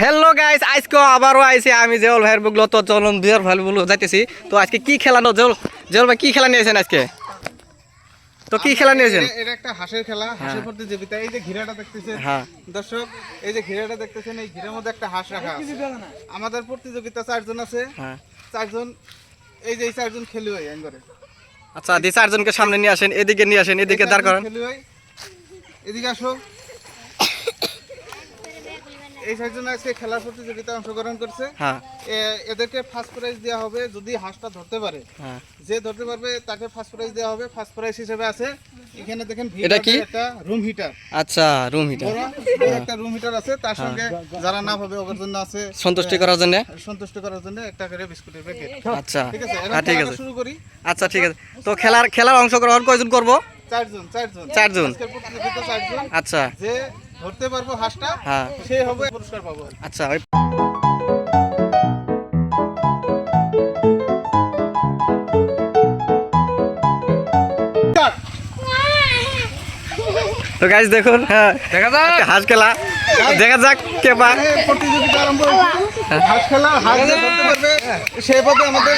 Hello guys, আজকে আবারও আইছি আমি জেউল ভাইয়ের বুগলো। তো চলুন জেউল ভাই বুগলো যাইতেছি। তো আজকে কি খেলা জেউল ভাই কি খেলা নিয়েছেন আজকে? তো কি খেলা নিয়েছেন? এটা একটা হাঁসের খেলা, হাঁসের প্রতিযোগিতা। এই যে ঘিরাটা দেখতেছেন দর্শক, এই যে ঘিরাটা দেখতেছেন, এই ঘিরের মধ্যে একটা হাঁস রাখা আছে। আমাদের প্রতিযোগিতা 4 জন আছে, 4 জন, এই যে এই 4 জন খেলুয়াই আঙ্গরে। আচ্ছা, দি 4 জনকে সামনে নিয়ে আসেন, এদিকে নিয়ে আসেন, এদিকে দাঁড় করান। খেলুয়াই এদিকে আসো। এই 4 জন আজকে খেলার প্রতিযোগিতায় অংশগ্রহণ করছে। এদেরকে ফার্স্ট প্রাইজ দেওয়া হবে যদি হাঁসটা ধরতে পারে। যে ধরতে পারবে তাকে ফার্স্ট প্রাইজ দেওয়া হবে। ফার্স্ট প্রাইজ হিসেবে আছে এখানে দেখেন, এটা কি? একটা রুম হিটার। আচ্ছা, রুম হিটার, একটা রুম হিটার আছে। তার সঙ্গে যারা না পাবে ওদের জন্য আছে সন্তুষ্টি করার জন্য একটা করে বিস্কুটের প্যাকেট। আচ্ছা, ঠিক আছে, ঠিক আছে, শুরু করি। আচ্ছা ঠিক আছে। তো খেলার অংশগ্রহণ কয়জন করব? 4 জন। আজকের প্রতিযোগিতা 4 জন। আচ্ছা, যে ধরতে পারবো হাঁসটা সে হবে পুরস্কার পাবো। আচ্ছা, তো গাইস দেখুন, দেখা যাক হাঁস খেলা, দেখা যাক কে পায়। প্রতিযোগিতা আরম্ভ হয়েছে। হাঁস খেলা, হাঁস যে ধরতে পারবে সে পাবে আমাদের।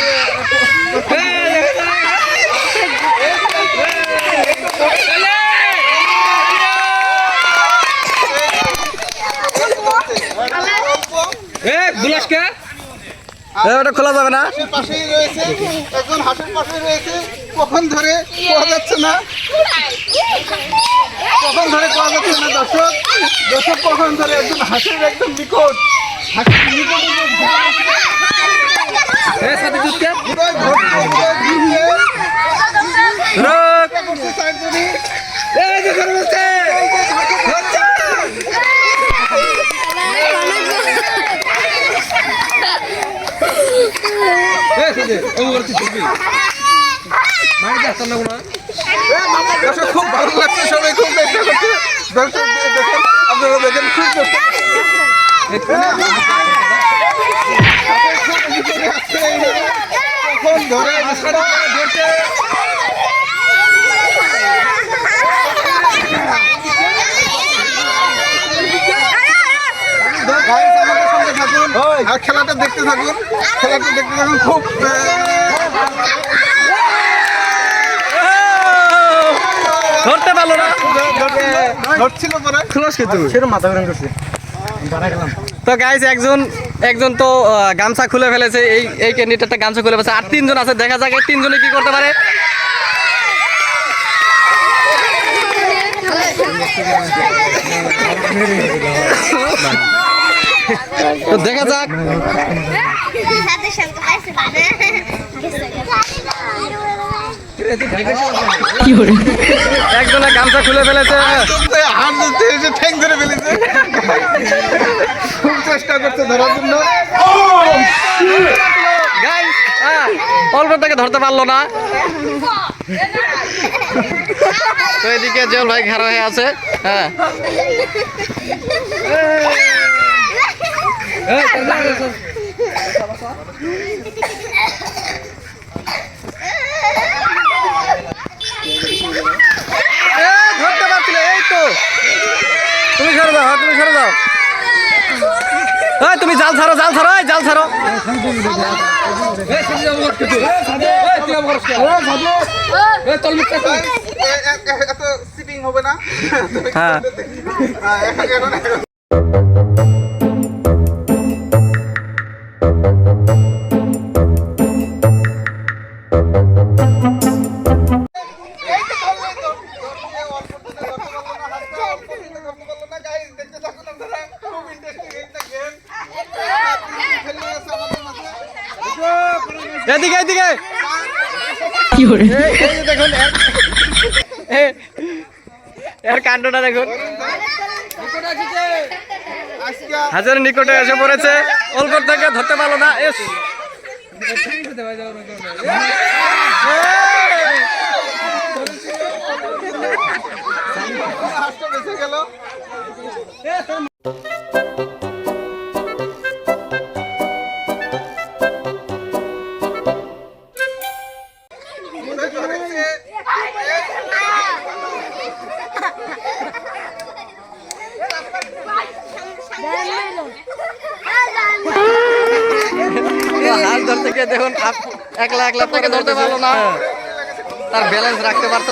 ওটা খোলা যাবে না। পাশেই রয়েছে একজন, হাঁসের পাশে রয়েছে। কখন ধরে পাওয়া যাচ্ছে না, দর্শক কখন ধরে একজন হাঁসের একদম নিকট, খুব ভালো লাগছে, সবাই খুব চেষ্টা করছে। দর্শক দেখেন, আপনারা দেখেন, খুব চেষ্টা কখন ধরে আর খেলাটা দেখতে থাকুন, খুব ধরতে পারলো না, ধরছিল পরে সেরকম মাথা গরম করছে। তো গাইস, একজন তো গামছা খুলে ফেলেছে, এই ক্যান্ডিডেটটা গামছা খুলে ফেলেছে। আর 3 জন আছে, দেখা যাক এই 3 জনে কি করতে পারে। তো দেখা যাক, একজনে গামছা খুলে ফেলেছে, ঠ্যাং ধরে ফেলেছে, খুব চেষ্টা করছে ধরার জন্য। অল্প থেকে ধরতে পারলো না। তো এদিকে জেউল ভাই ঘেরা হয়ে আছে। ধরতে পারছিলে, এই তো তুমি সরে যাও, তুমি জাল ছাড়ো, এত সিপিং হবে না। এদিকে দেখুন, এর কাণ্ডটা দেখুন। হাজারের নিকটে এসে পড়েছে, অল্প থেকে ধরতে পারলো না। ধরতে গিয়ে দেখুন একলা একলা থেকে ধরতে পারলো না, তার ব্যালেন্স রাখতে পারতো।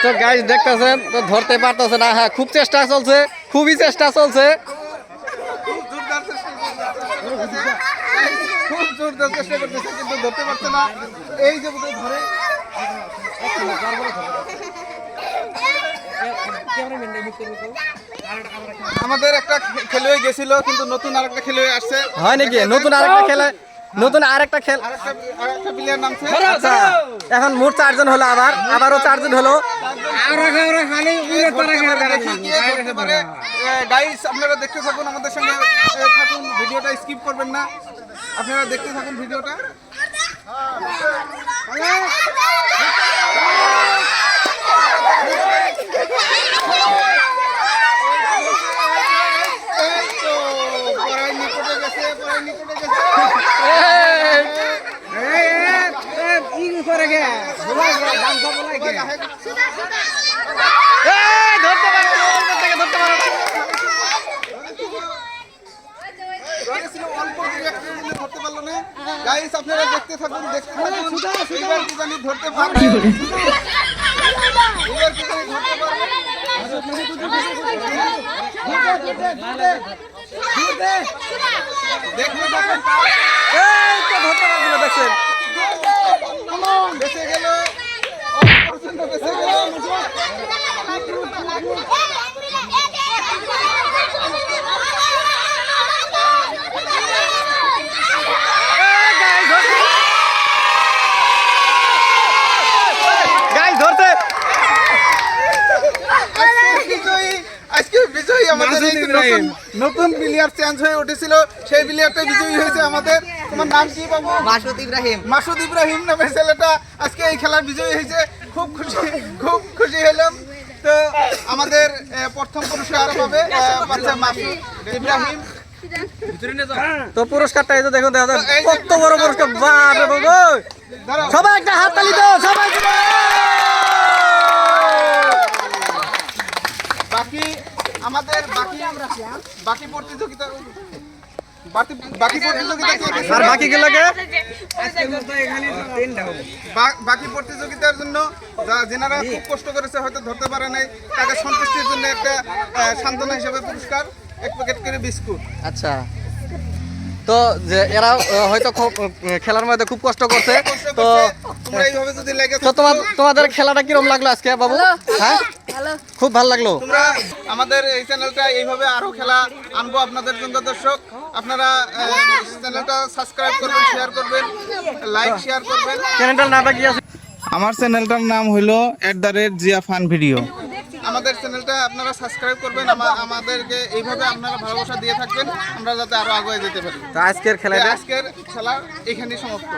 তো গাইস দেখতেছেন তো ধরতে পারতেছে না। হ্যাঁ, খুব চেষ্টা চলছে, খুবই চেষ্টা চলছে। খুব জোরদার চেষ্টা করতেছে কিন্তু ধরতে পারছে না। এই যে বোধহয় ধরে আমাদের একটা খেলোয়াড় গেছিল কিন্তু নতুন আরেকটা খেলোয়াড় আসছে। হয় নাকি? নতুন আরেকটা খেলা, নতুন আরেকটা খেল। আরেকটা প্লেয়ার নামছে। আচ্ছা, এখন মোট 4 জন হলো, আবারও 4 জন হলো। গাইস আপনারা দেখতে থাকুন, আমাদের সঙ্গে থাকুন, ভিডিওটা স্কিপ করবেন না, আপনারা দেখতে থাকুন ভিডিওটা। এই তো পড়াই নিকটে গেছে, পড়াই নিকটে গেছে। এই, ধরতে পারলো না, অল্প থেকে ধরতে পারলো না। অল্প একটু ধরতে পারলো না। গাইস আপনারা দেখতে থাকুন, দেখতে থাকুন। এবার কি জানি ধরতে পারবে, এবার কি জানি ধরতে পারবে। দেখতে থাকুন। এই তো ধরতে পারছিল, দেখছেন? বেঁচে গেল, অল্প বেঁচে গেল। গাইস ধরতে। আজকে বিজয়ী আমাদের এই নতুন প্লেয়ার চেঞ্জ হয়ে উঠেছিল, সেই প্লেয়ারটা বিজয়ী হয়েছে আমাদের। তোমার নাম কি বাবু? মাসুদ ইব্রাহিম। মাসুদ ইব্রাহিম নামের ছেলেটা আজকে এই খেলার বিজয়ী হয়েছে। খুব খুশি হলাম। তো আমাদের প্রথম পুরস্কার পাবে বাচ্চা মাসুদ ইব্রাহিম। তো পুরস্কারটা এই যে দেখুন, কত বড় পুরস্কার! বাপ রে বাবা, দাঁড়াও। সবাই একটা হাত তালি দাও, সবাই। বাকি আমাদের বাকি প্রতিযোগিতা আর বাকি গুলোকে বাকি প্রতিযোগিতার জন্য যেনারা খুব কষ্ট করেছে, হয়তো ধরতে পারে নাই, তাকে সন্তুষ্টির জন্য একটা সান্ত্বনা হিসেবে পুরস্কার 1 প্যাকেট করে বিস্কুট। আচ্ছা, তো যে এরা হয়তো খুব খেলার মধ্যে খুব কষ্ট করছে। তো তোমরা এইভাবে যদি লেগে তো তোমাদের খেলাটা কিরকম লাগলো আজকে বাবু? হ্যাঁ, খুব ভালো লাগলো। তোমরা আমাদের এই চ্যানেলটা এইভাবে আরো খেলা আনবো আপনাদের জন্য। দর্শক আপনারা চ্যানেলটা সাবস্ক্রাইব করবেন, শেয়ার করবেন, লাইক শেয়ার করবেন। চ্যানেলটার নামটা কি আছে? আমার চ্যানেলটার নাম হলো @জিয়া ফান ভিডিও। আমাদের চ্যানেলটা আপনারা সাবস্ক্রাইব করবেন, আমাদেরকে এইভাবে আপনারা ভালোবাসা দিয়ে থাকবেন, আমরা যাতে আরো আগে যেতে পারি। তো আজকের খেলাটা আজকের খেলা এখানেই সমাপ্ত।